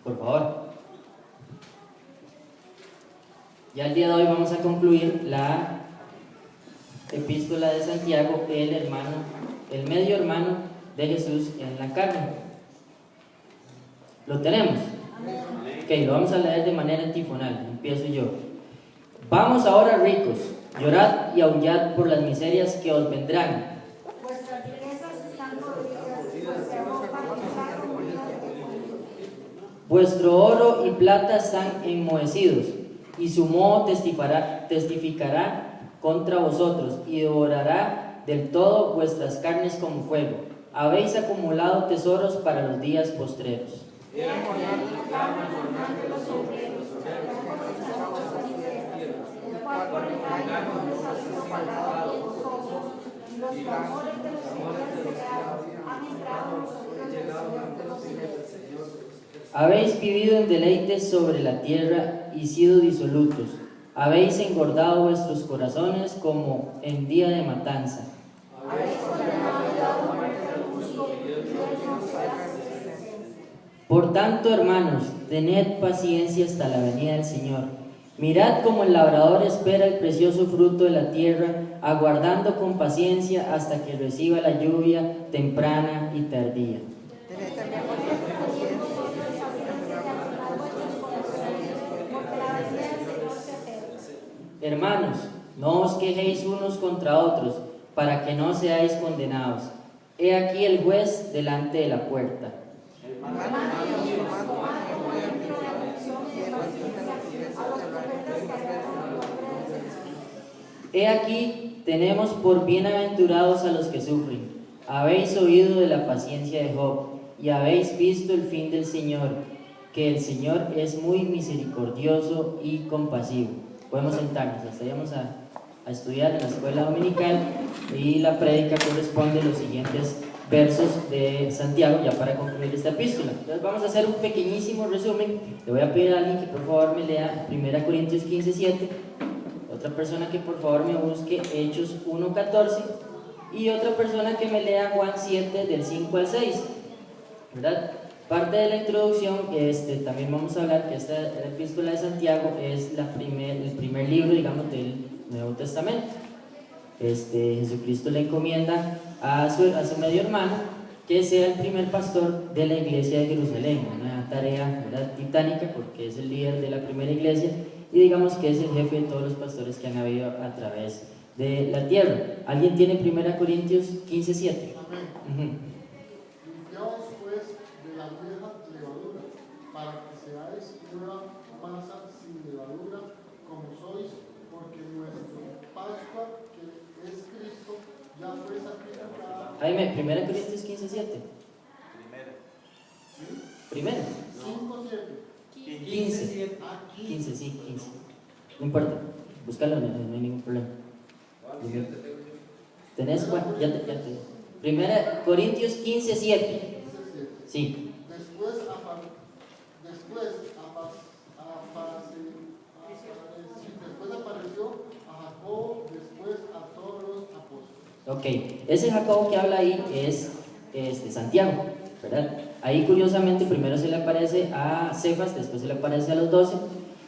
Por favor. Ya el día de hoy vamos a concluir la epístola de Santiago, el medio hermano de Jesús en la carne. ¿Lo tenemos? Ok, lo vamos a leer de manera antifonal. Empiezo yo. Vamos ahora, ricos, llorad y aullad por las miserias que os vendrán. Vuestras riquezas están corridas, vuestra ropa está cubierta de polvo. Vuestro oro y plata están enmohecidos, y su moho testificará contra vosotros, y devorará del todo vuestras carnes como fuego. Habéis acumulado tesoros para los días postreros. Habéis vivido en deleites sobre la tierra y sido disolutos. Habéis engordado vuestros corazones como en día de matanza. Por tanto, hermanos, tened paciencia hasta la venida del Señor. Mirad cómo el labrador espera el precioso fruto de la tierra, aguardando con paciencia hasta que reciba la lluvia temprana y tardía. Hermanos, no os quejéis unos contra otros, para que no seáis condenados. He aquí el juez delante de la puerta. He aquí tenemos por bienaventurados a los que sufren. Habéis oído de la paciencia de Job, y habéis visto el fin del Señor, que el Señor es muy misericordioso y compasivo. Podemos sentarnos, estaríamos a estudiar en la escuela dominical, y la prédica corresponde a los siguientes versos de Santiago, ya para concluir esta epístola. Entonces vamos a hacer un pequeñísimo resumen. Le voy a pedir a alguien que por favor me lea 1 Corintios 15:7, otra persona que por favor me busque Hechos 1:14, y otra persona que me lea Juan 7 del 5 al 6, ¿verdad? Parte de la introducción, también vamos a hablar que esta epístola de Santiago es el primer libro, digamos, del Nuevo Testamento. Jesucristo le encomienda a su medio hermano que sea el primer pastor de la iglesia de Jerusalén, una tarea, ¿verdad?, titánica, porque es el líder de la primera iglesia y digamos que es el jefe de todos los pastores que han habido a través de la tierra. ¿Alguien tiene 1 Corintios 15:7? Amén. Limpiaos pues de la vieja levadura, para que seáis nueva masa sin levadura, como sois, porque nuestra Pascua, que es Cristo, ya fue sacrificada. Jaime, 1 Corintios 15:7. Primero. 5:7. 15. Aquí. 15, sí, 15. No importa, búscalo, no hay ningún problema. ¿Tenés cuál? Ya te. 1 Corintios 15:7. Sí. Después apareció a Jacobo, después a todos los apóstoles. Ok, ese Jacobo que habla ahí es Santiago, ¿verdad? Ahí curiosamente primero se le aparece a Cefas, después se le aparece a los 12,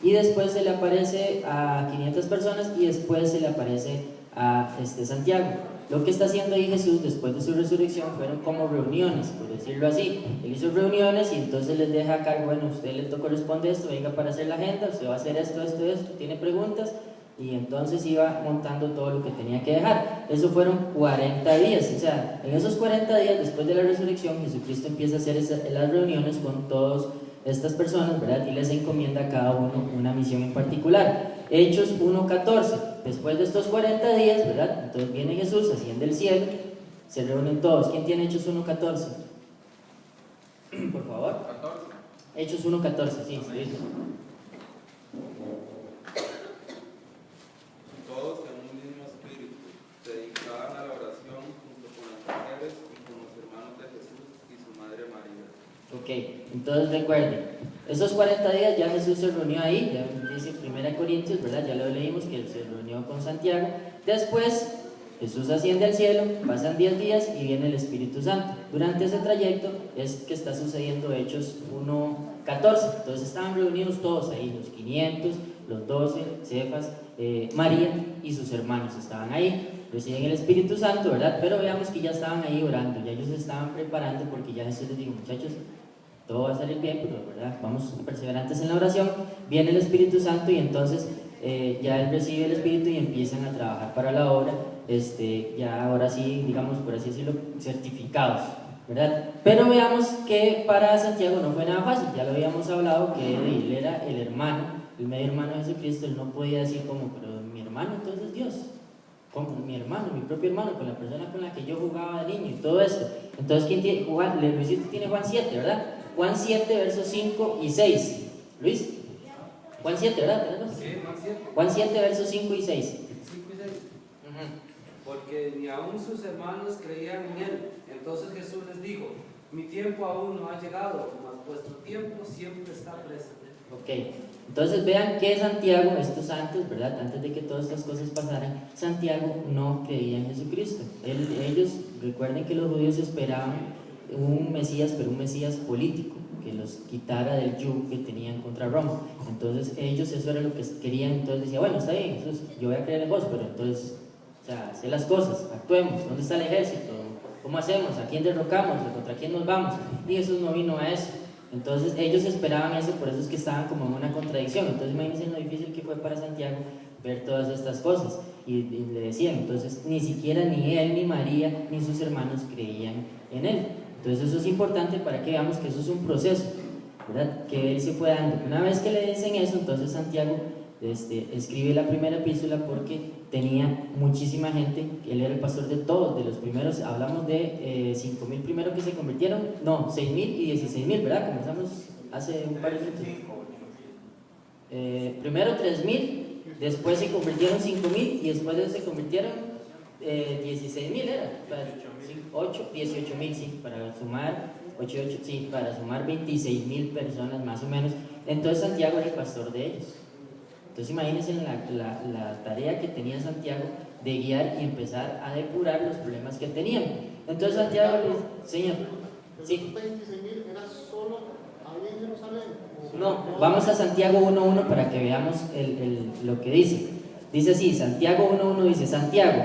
y después se le aparece a 500 personas, y después se le aparece a Santiago. Lo que está haciendo ahí Jesús después de su resurrección fueron como reuniones, por decirlo así. Él hizo reuniones y entonces les deja acá, bueno, a usted le corresponde esto, venga para hacer la agenda, usted va a hacer esto, tiene preguntas, y entonces iba montando todo lo que tenía que dejar. Eso fueron 40 días, o sea, en esos 40 días después de la resurrección, Jesucristo empieza a hacer las reuniones con todas estas personas, ¿verdad? Y les encomienda a cada uno una misión en particular. Hechos 1:14, después de estos 40 días, ¿verdad? Entonces viene Jesús, asciende al cielo, se reúnen todos. ¿Quién tiene Hechos 1:14? Por favor. 14. Hechos 1:14, sí, sí. Todos en un mismo espíritu se dedicaban a la oración junto con las mujeres y con los hermanos de Jesús y su madre María. Ok, entonces recuerden, esos 40 días ya Jesús se reunió ahí, ya dice 1 Corintios, ¿verdad? Ya lo leímos que se reunió con Santiago. Después Jesús asciende al cielo, pasan 10 días y viene el Espíritu Santo. Durante ese trayecto es que está sucediendo Hechos 1:14. Entonces estaban reunidos todos ahí, los 500, los 12, Cefas, María y sus hermanos estaban ahí. Reciben el Espíritu Santo, ¿verdad? Pero veamos que ya estaban ahí orando, ya ellos se estaban preparando porque ya Jesús les dijo, muchachos, todo va a salir bien, pero ¿verdad? Vamos perseverantes en la oración. Viene el Espíritu Santo y entonces ya él recibe el Espíritu y empiezan a trabajar para la obra, ya ahora sí, digamos, por así decirlo, certificados, ¿verdad? Pero veamos que para Santiago no fue nada fácil, ya lo habíamos hablado, que él era el hermano, el medio hermano de Jesucristo. Él no podía decir como, pero mi hermano entonces Dios, como mi hermano, mi propio hermano, con la persona con la que yo jugaba de niño y todo esto. Entonces, ¿quién tiene? Luisito tiene Juan 7, ¿verdad? Juan 7, versos 5 y 6. Luis, Juan 7, ¿verdad? ¿Tenemos? Sí, Juan 7. Juan 7, versos 5 y 6. 5 y 6. Porque ni aún sus hermanos creían en él. Entonces Jesús les dijo, mi tiempo aún no ha llegado, mas vuestro tiempo siempre está presente. Ok, entonces vean que Santiago, estos santos, ¿verdad? Antes de que todas estas cosas pasaran, Santiago no creía en Jesucristo. Ellos, recuerden que los judíos esperaban un Mesías, pero un Mesías político, que los quitara del yugo que tenían contra Roma. Entonces ellos eso era lo que querían. Entonces decía, bueno, está bien, Jesús, yo voy a creer en vos, pero entonces, o sea, haz las cosas, actuemos. ¿Dónde está el ejército? ¿Cómo hacemos? ¿A quién derrocamos? ¿Contra quién nos vamos? Y Jesús no vino a eso. Entonces ellos esperaban eso, por eso es que estaban como en una contradicción. Entonces imagínense lo difícil que fue para Santiago ver todas estas cosas. Y le decían, entonces ni siquiera ni él, ni María, ni sus hermanos creían en él. Entonces eso es importante para que veamos que eso es un proceso, ¿verdad? Que él se fue dando. Una vez que le dicen eso, entonces Santiago escribe la primera epístola porque tenía muchísima gente. Él era el pastor de todos, de los primeros. Hablamos de 5,000 primero que se convirtieron, no, 6,000 y 16,000, ¿verdad? Comenzamos hace un par de minutos. Primero 3,000, después se convirtieron 5,000 y después de eso se convirtieron 16,000, era 18,000, sí, para sumar 88, sí, para sumar 26,000 personas más o menos. Entonces Santiago era el pastor de ellos. Entonces imagínense la tarea que tenía Santiago de guiar y empezar a depurar los problemas que tenían. Entonces Santiago le dice, Señor, sí. 26,000 era solo ahí en Jerusalén. No, vamos a Santiago 1:1 para que veamos lo que dice. Dice así, Santiago 1:1 dice, Santiago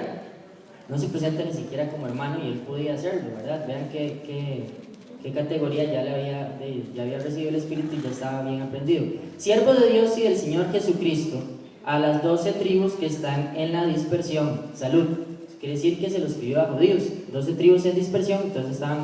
no se presenta ni siquiera como hermano y él podía hacerlo, ¿verdad? Vean qué categoría ya había recibido el Espíritu y ya estaba bien aprendido. Siervo de Dios y del Señor Jesucristo, a las 12 tribus que están en la dispersión, salud. Quiere decir que se los escribió a judíos, 12 tribus en dispersión, entonces estaban,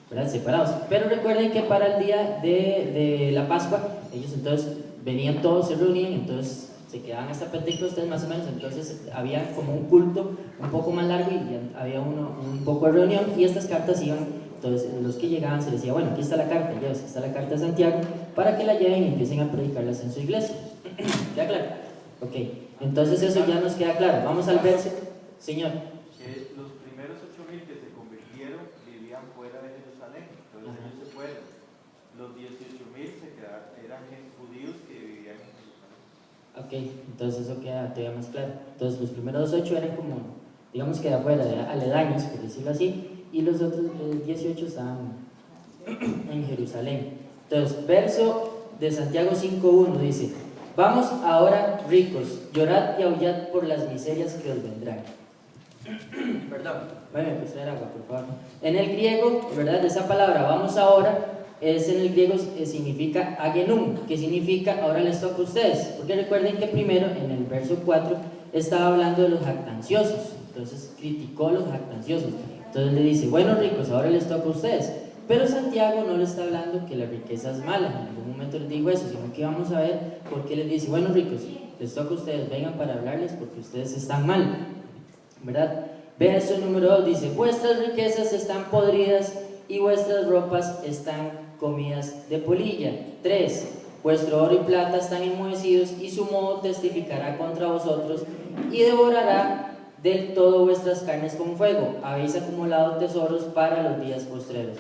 ¿verdad?, separados. Pero recuerden que para el día de la Pascua, ellos entonces venían todos, se reunían, entonces se quedaban hasta Pentecostés más o menos. Entonces había como un culto un poco más largo y había un poco de reunión, y estas cartas iban. Entonces los que llegaban se les decía, bueno, aquí está la carta, ya ves, aquí está la carta de Santiago, para que la lleven y empiecen a predicarlas en su iglesia. ¿Queda claro? Ok, entonces eso ya nos queda claro. Vamos al verso, Señor. Que los primeros 8,000 que se convirtieron vivían fuera de Jerusalén, entonces ellos se fueron. Los 18,000 eran judíos que vivían en Jerusalén. Ok, entonces eso queda todavía más claro. Entonces los primeros 8 eran como, digamos que de afuera, de aledaños, por decirlo así, y los otros 18 estaban en Jerusalén. Entonces, verso de Santiago 5:1 dice, vamos ahora ricos, llorad y aullad por las miserias que os vendrán. Perdón, bueno, pues traer agua, por favor. En el griego, ¿verdad?, esa palabra vamos ahora, en el griego significa agenum, que significa ahora les toca a ustedes, porque recuerden que primero en el verso 4 estaba hablando de los jactanciosos, entonces criticó a los jactanciosos. Entonces le dice, bueno ricos, ahora les toca a ustedes. Pero Santiago no le está hablando que la riqueza es mala, en ningún momento les digo eso, sino que vamos a ver por qué les dice, bueno ricos, les toca a ustedes, vengan para hablarles porque ustedes están mal, ¿verdad? Verso número 2 dice, vuestras riquezas están podridas y vuestras ropas están comidas de polilla. 3, vuestro oro y plata están enmohecidos y su moho testificará contra vosotros y devorará del todo vuestras carnes con fuego. Habéis acumulado tesoros para los días postreros.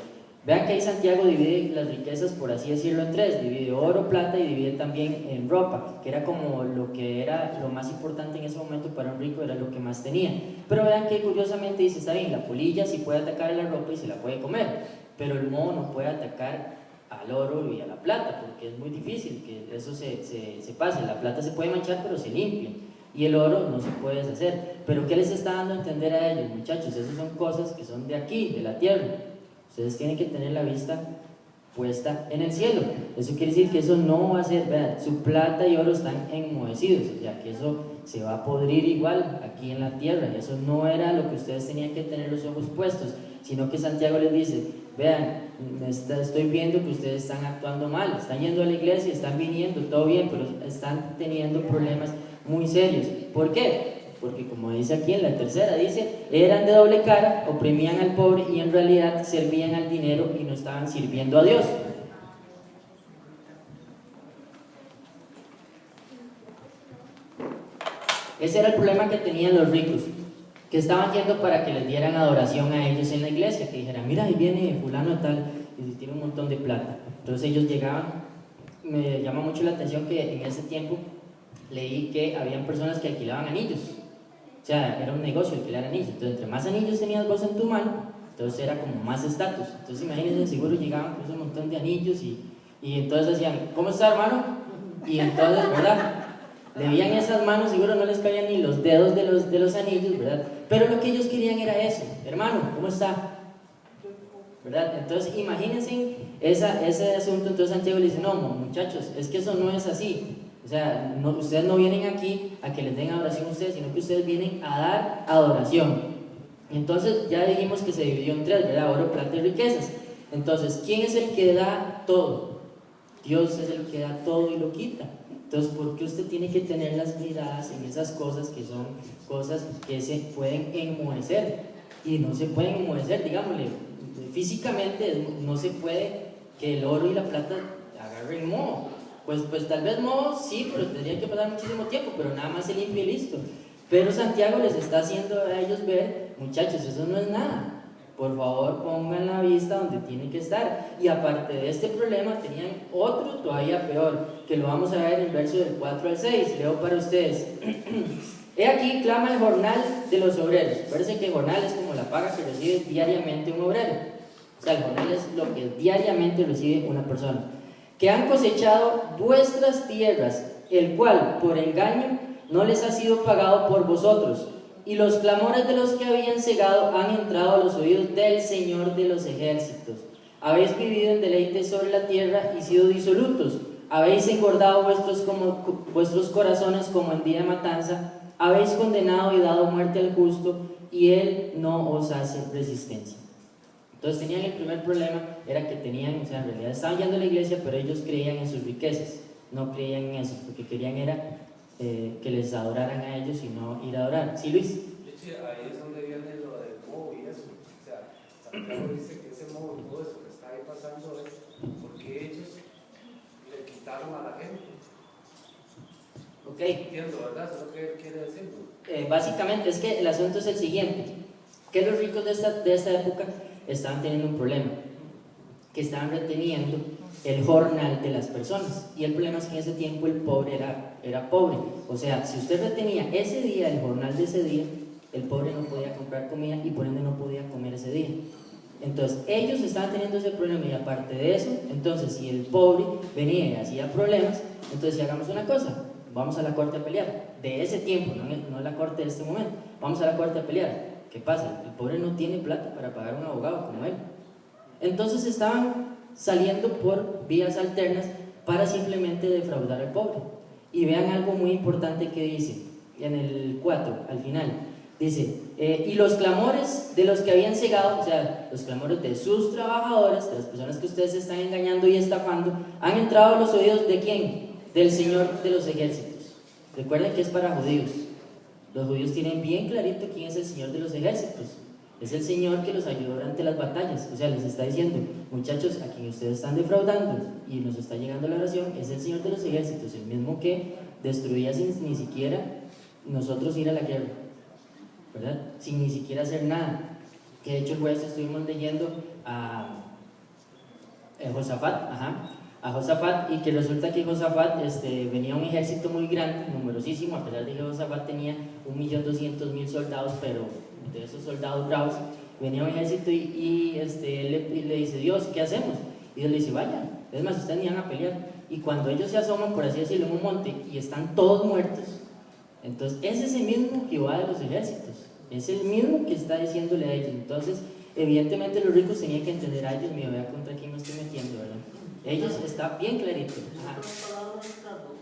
Vean que ahí Santiago divide las riquezas, por así decirlo, en tres: divide oro, plata y divide también en ropa, que era como lo que era lo más importante en ese momento para un rico, era lo que más tenía. Pero vean que curiosamente dice, está bien, la polilla sí puede atacar a la ropa y se la puede comer, pero el moho no puede atacar al oro y a la plata, porque es muy difícil que eso se pase. La plata se puede manchar, pero se limpia, y el oro no se puede deshacer. Pero ¿qué les está dando a entender a ellos, muchachos? Esas son cosas que son de aquí, de la tierra. Ustedes tienen que tener la vista puesta en el cielo. Eso quiere decir que eso no va a ser, vean, su plata y oro están enmohecidos, o sea que eso se va a podrir igual aquí en la tierra. Eso no era lo que ustedes tenían que tener los ojos puestos, sino que Santiago les dice, vean, estoy viendo que ustedes están actuando mal, están yendo a la iglesia, están viniendo, todo bien, pero están teniendo problemas muy serios. ¿Por qué? Porque como dice aquí en la tercera, dice, eran de doble cara, oprimían al pobre y en realidad servían al dinero y no estaban sirviendo a Dios. Ese era el problema que tenían los ricos, que estaban yendo para que les dieran adoración a ellos en la iglesia, que dijeran, mira, ahí viene fulano de tal y tiene un montón de plata. Entonces ellos llegaban. Me llama mucho la atención que en ese tiempo leí que habían personas que alquilaban anillos. O sea, era un negocio alquilar anillos. Entonces, entre más anillos tenías vos en tu mano, entonces era como más estatus. Entonces, imagínense, seguro llegaban con ese montón de anillos y entonces decían, ¿cómo está, hermano? Y entonces, ¿verdad? Le veían esas manos, seguro no les cabían ni los dedos de los anillos, ¿verdad? Pero lo que ellos querían era eso, hermano, ¿cómo está? ¿Verdad? Entonces, imagínense ese asunto. Entonces Santiago le dice, no, muchachos, es que eso no es así. O sea, ustedes no vienen aquí a que les den adoración a ustedes, sino que ustedes vienen a dar adoración. Entonces, ya dijimos que se dividió en tres, ¿verdad? Oro, plata y riquezas. Entonces, ¿quién es el que da todo? Dios es el que da todo y lo quita. Entonces, ¿por qué usted tiene que tener las miradas en esas cosas que son cosas que se pueden enmohecer? Y no se pueden enmohecer, digámosle, físicamente no se puede que el oro y la plata agarren moho. Pues tal vez moho sí, pero tendría que pasar muchísimo tiempo, pero nada más se limpia y listo. Pero Santiago les está haciendo a ellos ver, muchachos, eso no es nada. Por favor, pongan la vista donde tiene que estar. Y aparte de este problema, tenían otro todavía peor, que lo vamos a ver en el verso del 4 al 6. Leo para ustedes. He aquí clama el jornal de los obreros. Parece que el jornal es como la paga que recibe diariamente un obrero. O sea, el jornal es lo que diariamente recibe una persona. Que han cosechado vuestras tierras, el cual por engaño no les ha sido pagado por vosotros, y los clamores de los que habían cegado han entrado a los oídos del Señor de los ejércitos. Habéis vivido en deleite sobre la tierra y sido disolutos. Habéis engordado vuestros corazones como en día de matanza. Habéis condenado y dado muerte al justo, y él no os hace resistencia. Entonces tenían el primer problema, era que tenían, o sea, en realidad estaban yendo a la iglesia, pero ellos creían en sus riquezas, no creían en eso. Lo que querían era que les adoraran a ellos y no ir a adorar. ¿Sí, Luis? Sí, ahí es donde viene lo del moho y eso. O sea, Santiago dice que ese moho y todo eso que está ahí pasando es porque ellos le quitaron a la gente. Ok. Entiendo, ¿verdad? Eso es lo que él quiere decir. Básicamente es que el asunto es el siguiente, que los ricos de esta época estaban teniendo un problema, que estaban reteniendo el jornal de las personas, y el problema es que en ese tiempo el pobre era pobre. O sea, si usted retenía ese día, el jornal de ese día, el pobre no podía comprar comida y por ende no podía comer ese día. Entonces ellos estaban teniendo ese problema, y aparte de eso, entonces si el pobre venía y hacía problemas, entonces si hagamos una cosa, vamos a la corte a pelear, de ese tiempo, no la corte de este momento, vamos a la corte a pelear. ¿Qué pasa? El pobre no tiene plata para pagar un abogado como él. Entonces estaban saliendo por vías alternas para simplemente defraudar al pobre. Y vean algo muy importante que dice en el 4, al final. Dice, y los clamores de los que habían cegado, o sea, los clamores de sus trabajadores, de las personas que ustedes están engañando y estafando, han entrado a los oídos ¿de quién? Del Señor de los ejércitos. Recuerden que es para judíos. Los judíos tienen bien clarito quién es el Señor de los ejércitos. Es el Señor que los ayudó durante las batallas. O sea, les está diciendo, muchachos, a quien ustedes están defraudando y nos está llegando la oración, es el Señor de los ejércitos, el mismo que destruía sin ni siquiera nosotros ir a la guerra, ¿verdad? Sin ni siquiera hacer nada. Que de hecho el jueves estuvimos leyendo Josafat, ajá, a Josafat, y que resulta que Josafat venía un ejército muy grande, numerosísimo, a pesar de que Josafat tenía 1.200.000 soldados, pero de esos soldados bravos, venía un ejército él le dice, Dios, ¿qué hacemos? Y Dios le dice, vaya, es más, ustedes ni van a pelear. Y cuando ellos se asoman, por así decirlo, en un monte y están todos muertos, entonces es ese mismo Jehová de los ejércitos, es el mismo que está diciéndole a ellos. Entonces, evidentemente los ricos tenían que entender, ay Dios mío, vea contra quién me estoy metiendo, ¿verdad? Ellos está bien clarito. En otras palabras, Carlos,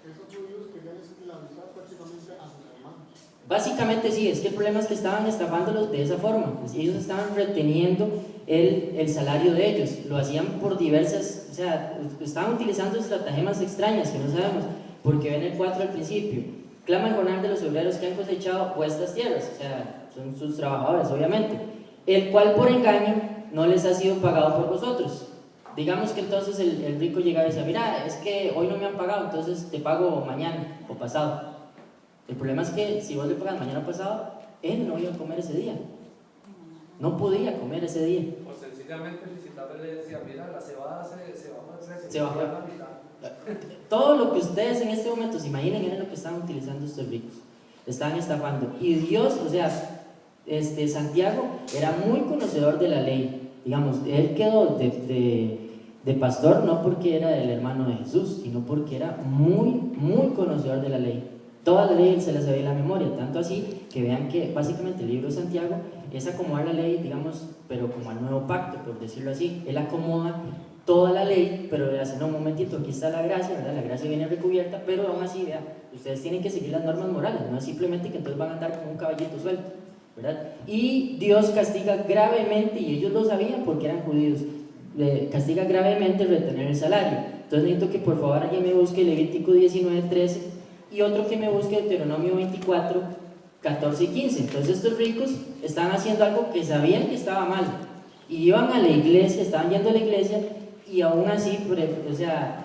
esos judíos querían esclavizar prácticamente a sus hermanos. Básicamente sí, es que el problema es que estaban estafándolos de esa forma. Pues ellos estaban reteniendo el salario de ellos, lo hacían por diversas, o sea, estaban utilizando estratagemas extrañas que no sabemos, porque ven el 4 al principio, clama el jornal de los obreros que han cosechado vuestras tierras, o sea, son sus trabajadores obviamente, el cual por engaño no les ha sido pagado por vosotros. Digamos que entonces el rico llegaba y decía, mira, es que hoy no me han pagado, entonces te pago mañana o pasado. El problema es que si vos le pagas mañana o pasado, él no iba a comer ese día. No podía comer ese día. O sencillamente el visitador le decía, mira, la cebada se bajó de precio. Se bajó. La mitad. Todo lo que ustedes en este momento se imaginen era lo que estaban utilizando estos ricos. Estaban estafando. Y Dios, o sea, Santiago era muy conocedor de la ley. Digamos, él quedó de pastor no porque era el hermano de Jesús, sino porque era muy, muy conocedor de la ley. Toda la ley él se la sabía en la memoria, tanto así que vean que básicamente el libro de Santiago es acomodar la ley, digamos, pero como al nuevo pacto, por decirlo así. Él acomoda toda la ley, pero le hace, no, un momentito, aquí está la gracia, ¿verdad? La gracia viene recubierta, pero aún así, vean, ustedes tienen que seguir las normas morales, no es simplemente que entonces van a andar como un caballito suelto, ¿verdad? Y Dios castiga gravemente, y ellos lo sabían porque eran judíos, castiga gravemente retener el salario. Entonces necesito que por favor alguien me busque Levítico 19:13 y otro que me busque Deuteronomio 24, 14 y 15. Entonces estos ricos estaban haciendo algo que sabían que estaba mal y iban a la iglesia, estaban yendo a la iglesia y aún así, o sea,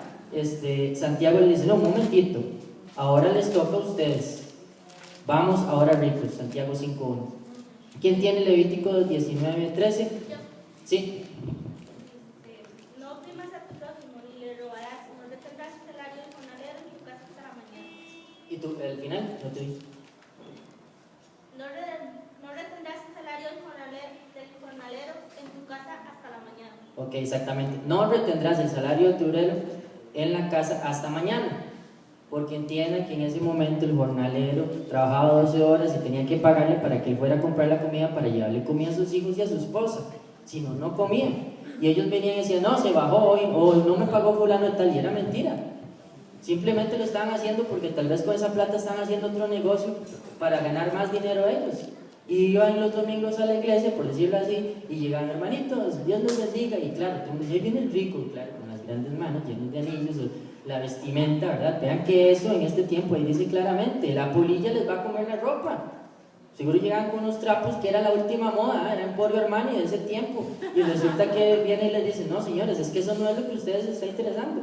Santiago les dice, no, un momentito, ahora les toca a ustedes, vamos ahora ricos, Santiago 5:1. ¿Quién tiene Levítico 19:13? Sí. No oprimas a tu prójimo, ni le robarás, no retendrás el salario del jornalero en tu casa hasta la mañana. ¿Y tú, el final? No te digo. No retendrás el salario del jornalero en tu casa hasta la mañana. Ok, exactamente. No retendrás el salario de tu obrero en la casa hasta mañana, porque entiendan que en ese momento el jornalero trabajaba 12 horas y tenía que pagarle para que él fuera a comprar la comida para llevarle comida a sus hijos y a su esposa, si no, no comía. Y ellos venían y decían, no, se bajó hoy, o no me pagó fulano de tal, y era mentira. Simplemente lo estaban haciendo porque tal vez con esa plata estaban haciendo otro negocio para ganar más dinero ellos. Y iban los domingos a la iglesia, por decirlo así, y llegaban, hermanitos, Dios los bendiga. Y claro, ahí viene el rico, claro, con las grandes manos llenas de anillos, la vestimenta, ¿verdad? Vean que eso en este tiempo, ahí dice claramente, la polilla les va a comer la ropa. Seguro llegaban con unos trapos que era la última moda, era Emporio Armani de ese tiempo. Y resulta que viene y les dice, no señores, es que eso no es lo que a ustedes les está interesando.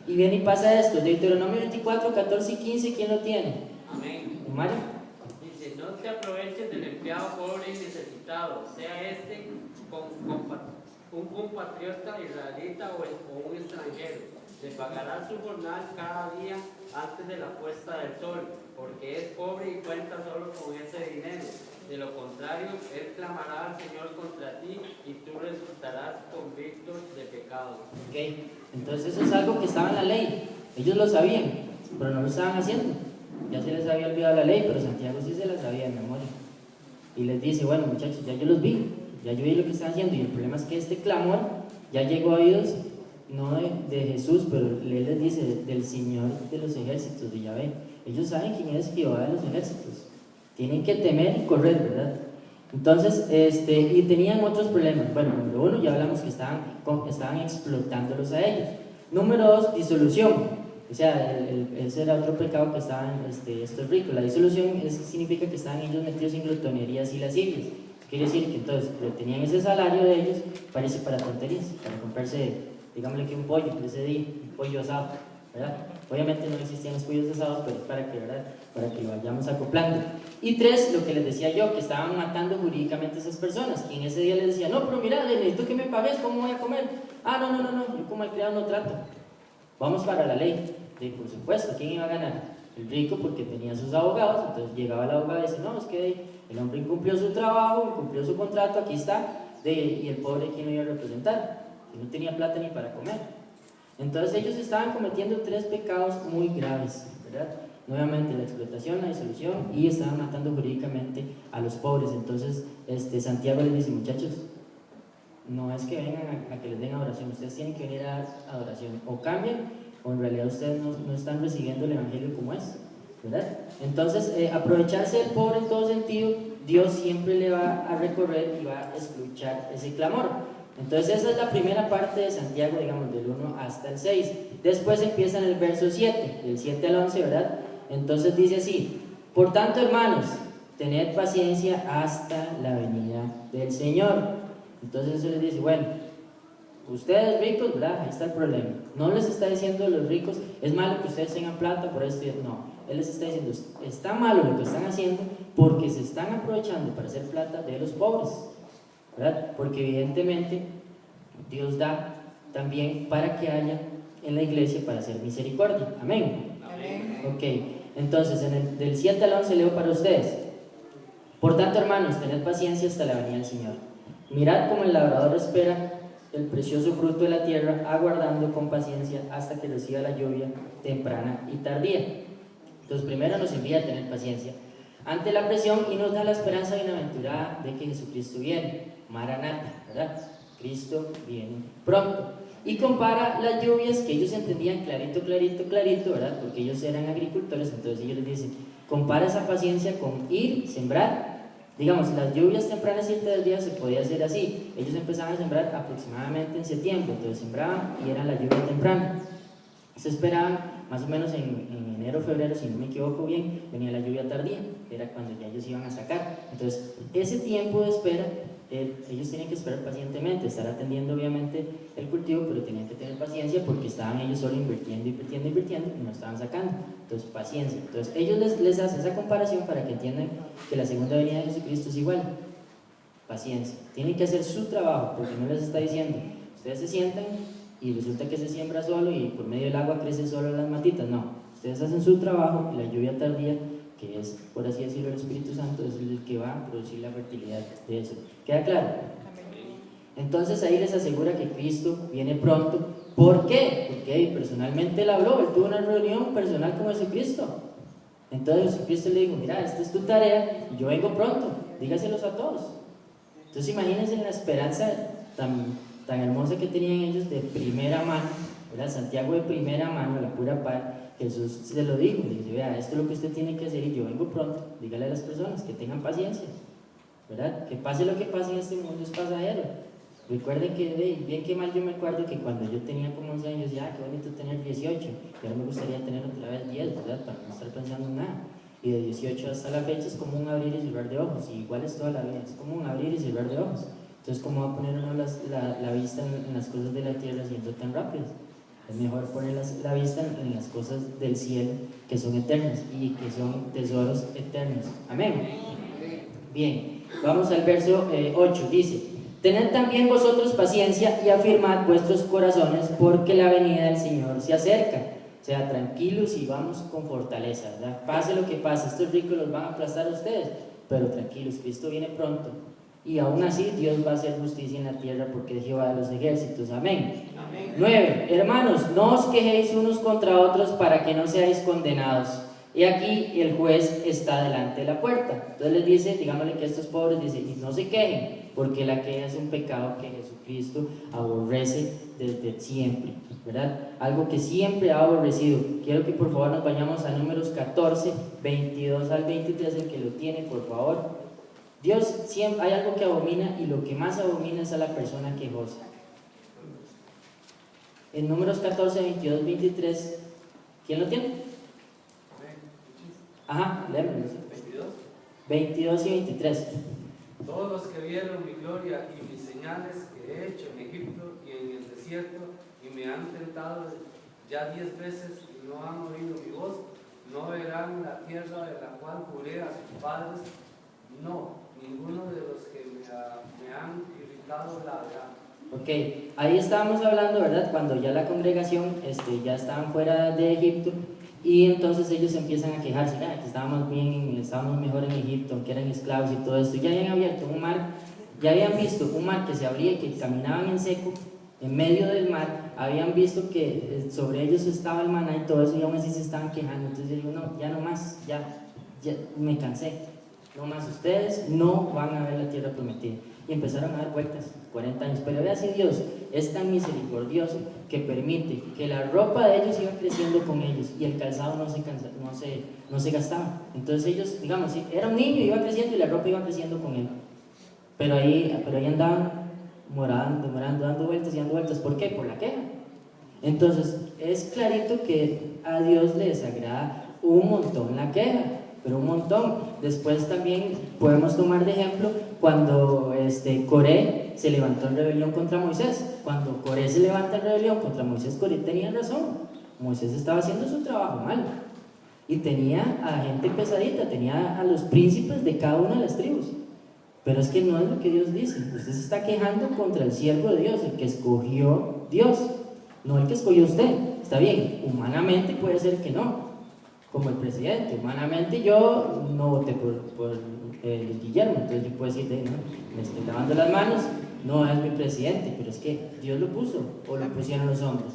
Y viene y pasa esto, Deuteronomio 24, 14 y 15, ¿quién lo tiene? Amén. Mario. Dice, no te aproveches del empleado pobre y necesitado, sea un compatriota israelita o un extranjero. Le pagará su jornal cada día antes de la puesta del sol, porque es pobre y cuenta solo con ese dinero. De lo contrario, él clamará al Señor contra ti y tú resultarás convicto de pecado. Ok, entonces eso es algo que estaba en la ley, ellos lo sabían, pero no lo estaban haciendo. Ya se les había olvidado la ley, pero Santiago sí se la sabía de memoria. Y les dice, bueno muchachos, ya yo los vi, ya yo vi lo que están haciendo, y el problema es que este clamor ya llegó a oídos, no de Jesús, pero él les dice del Señor de los ejércitos, de Yahvé. Ellos saben quién es Jehová de los ejércitos, tienen que temer y correr, ¿verdad? Entonces, y tenían otros problemas. Bueno, número uno, ya hablamos que estaban explotándolos a ellos. Número dos, disolución. O sea, ese era otro pecado que estaban estos ricos. La disolución significa que estaban ellos metidos en glotonerías y lascivias. Quiere decir que entonces tenían ese salario de ellos para tonterías, para comprarse, digámosle que un pollo ese día, un pollo asado, ¿verdad? Obviamente no existían los pollos asados, pero es para que, ¿verdad? Para que lo vayamos acoplando. Y tres, lo que les decía yo, que estaban matando jurídicamente a esas personas, que en ese día les decía, no, pero mira, necesito que me pagues, ¿cómo voy a comer? Ah, no, yo como malcriado no trato. Vamos para la ley. Y por supuesto, ¿quién iba a ganar? El rico, porque tenía sus abogados. Entonces llegaba el abogado y decía, no, es que el hombre incumplió su trabajo, incumplió su contrato, aquí está. Y el pobre, ¿quién lo iba a representar? Que no tenía plata ni para comer. Entonces ellos estaban cometiendo 3 pecados muy graves, ¿verdad? Nuevamente la explotación, la disolución, y estaban matando jurídicamente a los pobres. Entonces Santiago les dice, muchachos, no es que vengan a que les den adoración, ustedes tienen que venir a dar adoración, o cambian, o en realidad ustedes no están recibiendo el evangelio como es, ¿verdad? Entonces aprovecharse del pobre en todo sentido, Dios siempre le va a recorrer y va a escuchar ese clamor. Entonces esa es la primera parte de Santiago, digamos, del 1 hasta el 6. Después empieza en el verso 7, del 7 al 11, ¿verdad? Entonces dice así: por tanto, hermanos, tened paciencia hasta la venida del Señor. Entonces eso les dice, bueno, ustedes ricos, ¿verdad? Ahí está el problema. No les está diciendo a los ricos, es malo que ustedes tengan plata por esto. No, Él les está diciendo, está malo lo que están haciendo porque se están aprovechando para hacer plata de los pobres, ¿verdad? Porque evidentemente Dios da también para que haya en la iglesia para hacer misericordia. Amén. Amén. Ok, entonces del 7 al 11 leo para ustedes. Por tanto, hermanos, tened paciencia hasta la venida del Señor. Mirad cómo el labrador espera el precioso fruto de la tierra, aguardando con paciencia hasta que reciba la lluvia temprana y tardía. Entonces primero nos envía a tener paciencia ante la presión y nos da la esperanza bienaventurada de que Jesucristo viene. Maranata, ¿verdad? Cristo viene pronto. Y compara las lluvias que ellos entendían clarito, ¿verdad? Porque ellos eran agricultores. Entonces ellos les dicen, compara esa paciencia con ir, sembrar. Digamos, las lluvias tempranas y tardías se podía hacer así. Ellos empezaban a sembrar aproximadamente en septiembre, entonces sembraban y era la lluvia temprana. Se esperaban más o menos en enero, febrero, si no me equivoco bien, venía la lluvia tardía, era cuando ya ellos iban a sacar. Entonces, ese tiempo de espera, ellos tenían que esperar pacientemente, estar atendiendo obviamente el cultivo, pero tenían que tener paciencia porque estaban ellos solo invirtiendo y no estaban sacando. Entonces, paciencia. Entonces, ellos les hacen esa comparación para que entiendan que la segunda venida de Jesucristo es igual. Paciencia. Tienen que hacer su trabajo, porque no les está diciendo, ustedes se sientan y resulta que se siembra solo y por medio del agua crecen solo las matitas. No, ustedes hacen su trabajo y la lluvia tardía, que es, por así decirlo, el Espíritu Santo, es el que va a producir la fertilidad de eso. ¿Queda claro? Entonces ahí les asegura que Cristo viene pronto. ¿Por qué? Porque personalmente él habló, él tuvo una reunión personal con Jesucristo. Entonces Jesucristo le dijo, mira, esta es tu tarea y yo vengo pronto, dígaselos a todos. Entonces imagínense la esperanza tan hermosa que tenían ellos de primera mano, ¿verdad? Santiago de primera mano, la pura paz. Jesús se lo dijo, le dice, vea, esto es lo que usted tiene que hacer y yo vengo pronto. Dígale a las personas que tengan paciencia, ¿verdad? Que pase lo que pase en este mundo es pasajero. Recuerden que, bien que mal yo me acuerdo que cuando yo tenía como 11 años, ya, qué bonito tener 18, y ahora me gustaría tener otra vez 10, ¿verdad? Para no estar pensando en nada. Y de 18 hasta la fecha es como un abrir y cerrar de ojos, y igual es toda la vida, es como un abrir y cerrar de ojos. Entonces, ¿cómo va a poner uno la vista en las cosas de la tierra siendo tan rápidas? Es mejor poner la vista en las cosas del cielo, que son eternas y que son tesoros eternos. Amén. Bien, vamos al verso 8, dice: tened también vosotros paciencia y afirmad vuestros corazones, porque la venida del Señor se acerca. O sea, tranquilos y vamos con fortaleza, ¿verdad? Pase lo que pase, estos ricos los van a aplastar a ustedes, pero tranquilos, Cristo viene pronto. Y aún así Dios va a hacer justicia en la tierra porque es Jehová de los ejércitos. Amén. Amén. 9. Hermanos, no os quejéis unos contra otros para que no seáis condenados. Y aquí el juez está delante de la puerta. Entonces les dice, digámosle que a estos pobres, dice, y no se quejen, porque la queja es un pecado que Jesucristo aborrece desde siempre, ¿verdad? Algo que siempre ha aborrecido. Quiero que por favor nos vayamos a Números 14, 22 al 23, el que lo tiene, por favor. Dios siempre, hay algo que abomina, y lo que más abomina es a la persona quejosa. En Números 14, 22, 23, ¿quién lo tiene? Ajá, léeme. 22 y 23. Todos los que vieron mi gloria y mis señales que he hecho en Egipto y en el desierto, y me han tentado ya 10 veces y no han oído mi voz, no verán la tierra de la cual juré a sus padres. No, ninguno de los que me han irritado la verá. Ok, ahí estábamos hablando, ¿verdad? Cuando ya la congregación ya estaban fuera de Egipto y entonces ellos empiezan a quejarse, que estábamos bien, estábamos mejor en Egipto, que eran esclavos y todo esto. Ya habían abierto un mar, ya habían visto un mar que se abría y que caminaban en seco, en medio del mar, habían visto que sobre ellos estaba el maná y todo eso y aún así se estaban quejando. Entonces yo digo, no, ya no más, ya me cansé, no más, ustedes no van a ver la tierra prometida. Y empezaron a dar vueltas, 40 años. Pero vea si Dios es tan misericordioso que permite que la ropa de ellos iba creciendo con ellos y el calzado no se gastaba. Entonces ellos, digamos, era un niño, iba creciendo y la ropa iba creciendo con él. Pero ahí andaban demorando, dando vueltas. ¿Por qué? Por la queja. Entonces es clarito que a Dios le desagrada un montón la queja, pero un montón. Después también podemos tomar de ejemplo cuando Coré se levantó en rebelión contra Moisés. Cuando Coré se levanta en rebelión contra Moisés, Coré tenía razón. Moisés estaba haciendo su trabajo mal y tenía a gente pesadita, tenía a los príncipes de cada una de las tribus. Pero es que no es lo que Dios dice. Usted se está quejando contra el siervo de Dios, el que escogió Dios, no el que escogió usted. Está bien, humanamente puede ser que no, como el presidente. Humanamente yo no voté por Guillermo, entonces yo puedo decir, no, me estoy lavando las manos, no es mi presidente, pero es que Dios lo puso, o lo pusieron los hombres.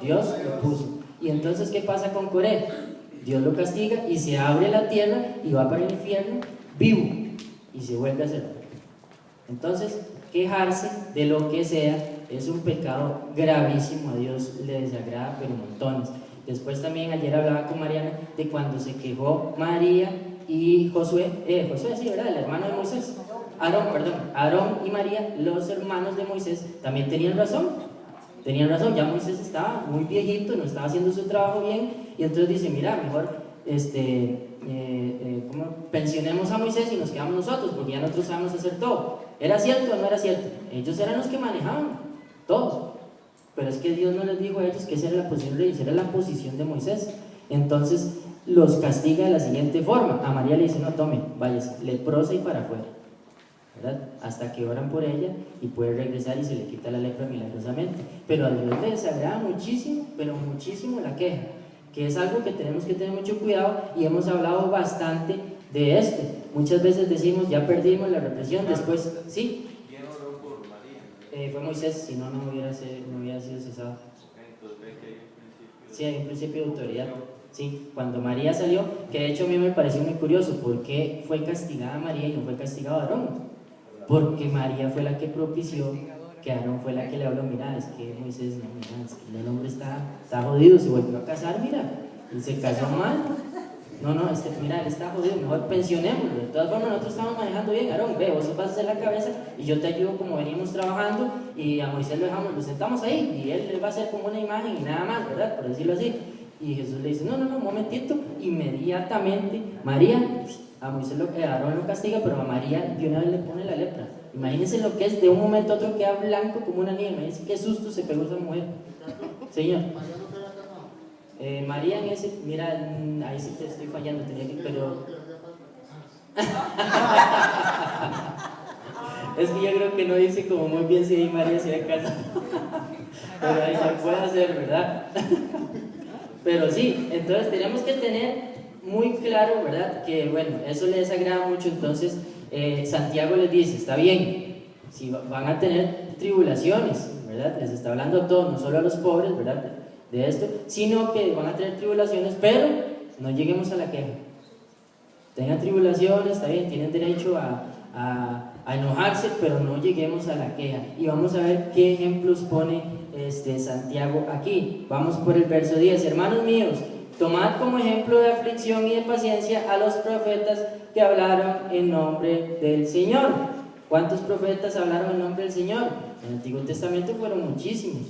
Dios lo puso. Y entonces, ¿qué pasa con Coré? Dios lo castiga y se abre la tierra y va para el infierno vivo y se vuelve a hacer. Entonces, quejarse de lo que sea es un pecado gravísimo, a Dios le desagrada, pero montones. Después también ayer hablaba con Mariana de cuando se quejó María y Josué, sí, ¿verdad? El hermano de Moisés. Aarón y María, los hermanos de Moisés, también tenían razón, ya Moisés estaba muy viejito, no estaba haciendo su trabajo bien, y entonces dice, mira, mejor pensionemos a Moisés y nos quedamos nosotros, porque ya nosotros sabemos hacer todo. ¿Era cierto o no era cierto? Ellos eran los que manejaban todo. Pero es que Dios no les dijo a ellos que esa era la posición de ellos, era la posición de Moisés. Entonces los castiga de la siguiente forma. A María le dice, no, tome, váyase, leprosa y para afuera, ¿verdad? Hasta que oran por ella y puede regresar y se le quita la lepra milagrosamente. Pero a Dios le desagrada muchísimo, pero muchísimo la queja, que es algo que tenemos que tener mucho cuidado, y hemos hablado bastante de esto. Muchas veces decimos, ya perdimos la represión, después, ¿sí? Fue Moisés, si no, no hubiera sido cesado. Sí, hay un principio de autoridad. Sí, cuando María salió, que de hecho a mí me pareció muy curioso, ¿por qué fue castigada María y no fue castigado Aarón? Porque María fue la que propició que Aarón fue la que le habló, mira, es que Moisés, no, mira, es que el hombre está jodido, se volvió a casar, mira, y se casó mal. No, mira, él está jodido, mejor pensionémoslo. De todas formas, nosotros estamos manejando bien. Aarón, ve, vos vas a hacer la cabeza y yo te ayudo como venimos trabajando, y a Moisés lo sentamos ahí y él va a hacer como una imagen y nada más, ¿verdad? Por decirlo así. Y Jesús le dice, no, un momentito. Inmediatamente, María, a Aarón lo castiga, pero a María de una vez le pone la lepra. Imagínense lo que es, de un momento a otro queda blanco como una nieve. Imagínense qué susto se pegó esa mujer. Señor. María en ese, mira, ahí sí te estoy fallando, pero es que yo creo que no dice como muy bien si ahí María se había casado, pero ahí se puede hacer, ¿verdad? Pero sí, entonces tenemos que tener muy claro, ¿verdad? Que bueno, eso les desagrada mucho. Entonces Santiago les dice, está bien, si van a tener tribulaciones, ¿verdad? Les está hablando a todos, no solo a los pobres, ¿verdad? De esto, sino que van a tener tribulaciones, pero no lleguemos a la queja. Tengan tribulaciones, está bien, tienen derecho a enojarse, pero no lleguemos a la queja. Y vamos a ver qué ejemplos pone Santiago aquí. Vamos por el verso 10. Hermanos míos, tomad como ejemplo de aflicción y de paciencia a los profetas que hablaron en nombre del Señor. ¿Cuántos profetas hablaron en nombre del Señor? En el Antiguo Testamento fueron muchísimos,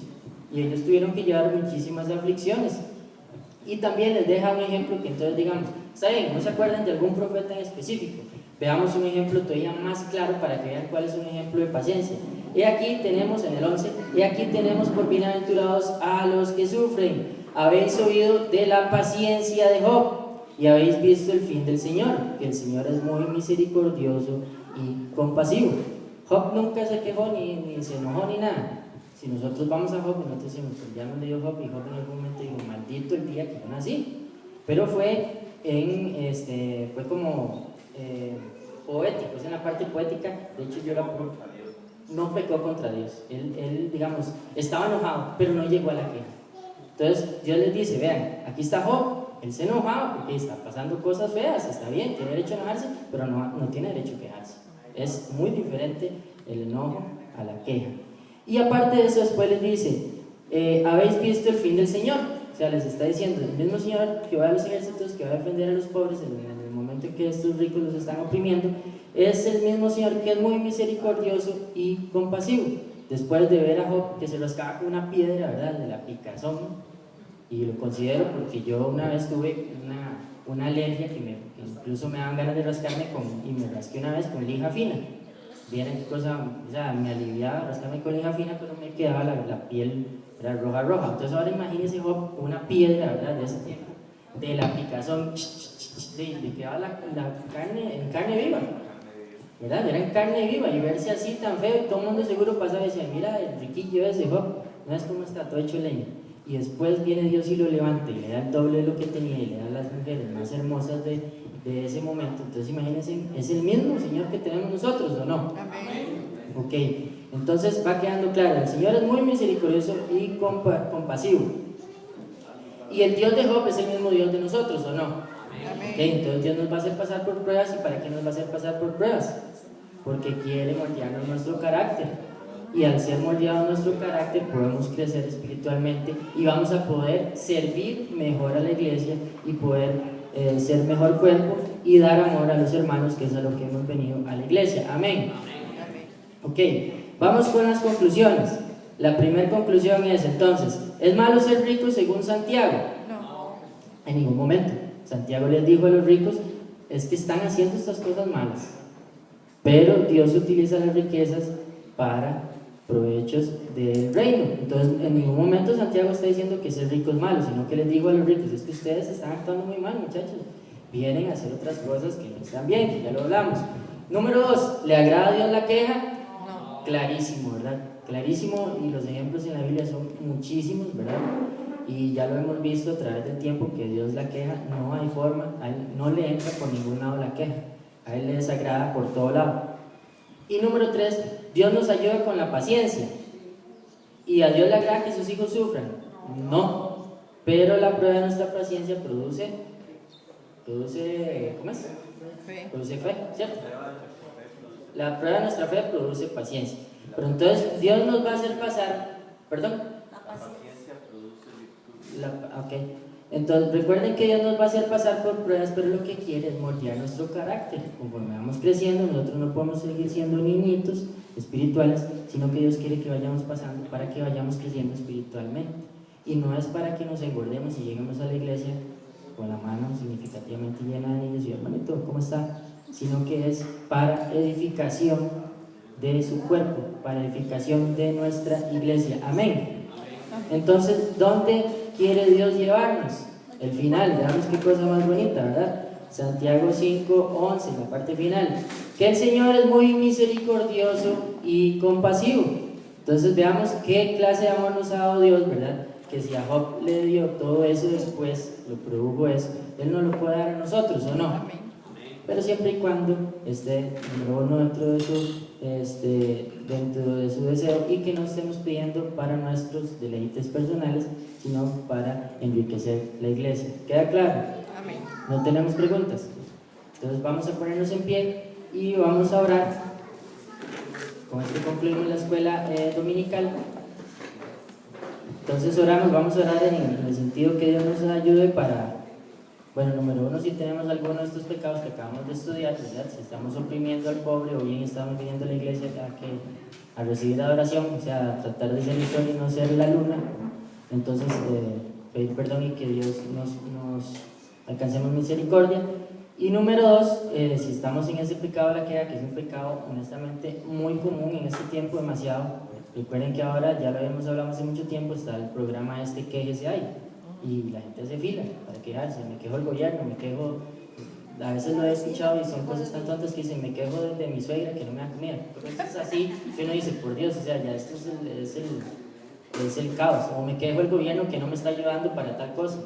y ellos tuvieron que llevar muchísimas aflicciones. Y también les deja un ejemplo que entonces digamos, está bien, no se acuerdan de algún profeta en específico, veamos un ejemplo todavía más claro para que vean cuál es un ejemplo de paciencia. Y aquí tenemos en el 11, y aquí tenemos por bienaventurados a los que sufren. Habéis oído de la paciencia de Job y habéis visto el fin del Señor, que el Señor es muy misericordioso y compasivo. Job nunca se quejó ni se enojó ni nada. Si nosotros vamos a Job y nosotros decimos, pues ya nos leyó Job, y Job en algún momento dijo, maldito el día que yo nací. Pero fue como poético, es en la parte poética. De hecho, no pecó contra Dios. Él, digamos, estaba enojado, pero no llegó a la queja. Entonces Dios les dice, vean, aquí está Job, él se enojaba porque está pasando cosas feas, está bien, tiene derecho a enojarse, pero no tiene derecho a quejarse. Es muy diferente el enojo a la queja. Y aparte de eso, después les dice, habéis visto el fin del Señor. O sea, les está diciendo, el mismo Señor que va a los ejércitos, que va a defender a los pobres en el momento en que estos ricos los están oprimiendo, es el mismo Señor que es muy misericordioso y compasivo. Después de ver a Job que se rascaba con una piedra, ¿verdad?, de la picazón, y lo considero porque yo una vez tuve una alergia que incluso me daban ganas de rascarme y me rasqué una vez con lija fina. Vieron qué cosa, o sea, me aliviaba rascarme con lija fina, pero me quedaba la piel, era roja. Entonces ahora imagínense Job, una piedra, ¿verdad?, de ese tiempo, de la picazón, le quedaba la carne en carne viva, ¿verdad? Era en carne viva, y verse así tan feo, todo el mundo seguro pasaba y decía, mira el riquillo ese Job, no es como está, todo hecho leña. Y después viene Dios y lo levanta y le da el doble de lo que tenía y le da las mujeres más hermosas de ese momento. Entonces imagínense, es el mismo Señor que tenemos nosotros, ¿o no? Amén. Ok, entonces va quedando claro, el Señor es muy misericordioso y compasivo. Y el Dios de Job es el mismo Dios de nosotros, ¿o no? Amén. Okay, entonces Dios nos va a hacer pasar por pruebas. ¿Y para qué nos va a hacer pasar por pruebas? Porque quiere moldearnos nuestro carácter. Y al ser moldeado nuestro carácter podemos crecer espiritualmente y vamos a poder servir mejor a la iglesia y poder ser mejor cuerpo y dar amor a los hermanos, que es a lo que hemos venido a la iglesia. Amén. Ok, vamos con las conclusiones. La primera conclusión es entonces, ¿es malo ser rico según Santiago? No. En ningún momento. Santiago les dijo a los ricos, es que están haciendo estas cosas malas, pero Dios utiliza las riquezas para provechos del reino. Entonces en ningún momento Santiago está diciendo que ser rico es malo, sino que les digo a los ricos, es que ustedes están actuando muy mal, muchachos, vienen a hacer otras cosas que no están bien, que ya lo hablamos. Número 2, ¿le agrada a Dios la queja? No. Clarísimo, ¿verdad? Clarísimo, y los ejemplos en la Biblia son muchísimos, ¿verdad? Y ya lo hemos visto a través del tiempo que Dios la queja, no hay forma, a él no le entra por ningún lado la queja, a él le desagrada por todo lado. Y número 3, Dios nos ayuda con la paciencia. ¿Y a Dios le agrada que sus hijos sufran? No. Pero la prueba de nuestra paciencia produce ¿cómo es? Fe. Produce fe, ¿cierto? La prueba de nuestra fe produce paciencia. Pero entonces Dios nos va a hacer pasar, perdón. La paciencia. Produce virtud. Ok. Entonces recuerden que Dios nos va a hacer pasar por pruebas, pero lo que quiere es moldear nuestro carácter. Conforme vamos creciendo, nosotros no podemos seguir siendo niñitos espirituales, sino que Dios quiere que vayamos pasando para que vayamos creciendo espiritualmente. Y no es para que nos engordemos y lleguemos a la iglesia con la mano significativamente llena de niños y hermanito, ¿cómo está? Sino que es para edificación de su cuerpo, para edificación de nuestra iglesia. Amén. Entonces, ¿dónde quiere Dios llevarnos? El final, veamos qué cosa más bonita, ¿verdad? Santiago 5:11, la parte final. Que el Señor es muy misericordioso y compasivo. Entonces veamos qué clase de amor nos ha dado Dios, ¿verdad? Que si a Job le dio todo eso después, lo produjo eso, Él nos lo puede dar a nosotros, ¿o no? Amén. Pero siempre y cuando esté número uno dentro de su deseo, y que no estemos pidiendo para nuestros deleites personales, sino para enriquecer la iglesia. ¿Queda claro? Amén. No tenemos preguntas. Entonces vamos a ponernos en pie y vamos a orar. Con esto concluimos la escuela dominical. Entonces oramos, vamos a orar en el sentido que Dios nos ayude para, bueno, número uno, si tenemos alguno de estos pecados que acabamos de estudiar, ¿verdad? Si estamos oprimiendo al pobre o bien estamos viniendo a la iglesia a recibir adoración, o sea, a tratar de ser el sol y no ser la luna, entonces pedir perdón y que Dios nos alcancemos misericordia. Y número dos, si estamos en ese pecado de la queja, que es un pecado honestamente muy común en este tiempo, demasiado. Recuerden que ahora, ya lo habíamos hablado hace mucho tiempo, está el programa Quéjese ahí, y la gente hace fila para quejarse. Me quejo del gobierno, me quejo a veces lo he escuchado y son cosas tan tontas que dicen, me quejo de mi suegra que no me da comida. Cosas así que uno dice, por Dios, o sea, ya esto es el caos. O me quejo del gobierno que no me está ayudando para tal cosa.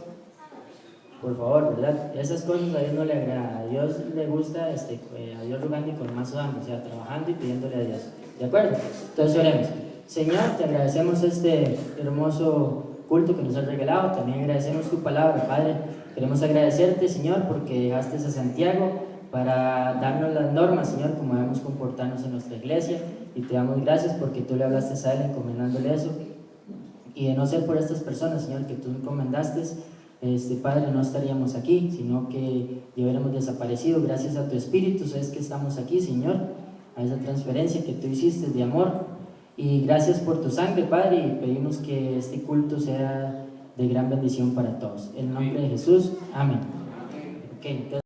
Por favor, ¿verdad? Esas cosas a Dios no le agrada. A Dios le gusta, a Dios rogando y con más sudando, o sea, trabajando y pidiéndole a Dios. ¿De acuerdo? Entonces oremos. Señor, te agradecemos este hermoso culto que nos has regalado. También agradecemos tu palabra, Padre. Queremos agradecerte, Señor, porque dejaste a Santiago para darnos las normas, Señor, cómo debemos comportarnos en nuestra iglesia. Y te damos gracias porque tú le hablaste a él encomendándole eso. Y de no ser por estas personas, Señor, que tú encomendaste, Padre, no estaríamos aquí, sino que ya hubiéramos desaparecido. Gracias a tu Espíritu, sabes que estamos aquí, Señor, a esa transferencia que tú hiciste de amor. Y gracias por tu sangre, Padre, y pedimos que este culto sea de gran bendición para todos. En el nombre de Jesús, amén. Okay, entonces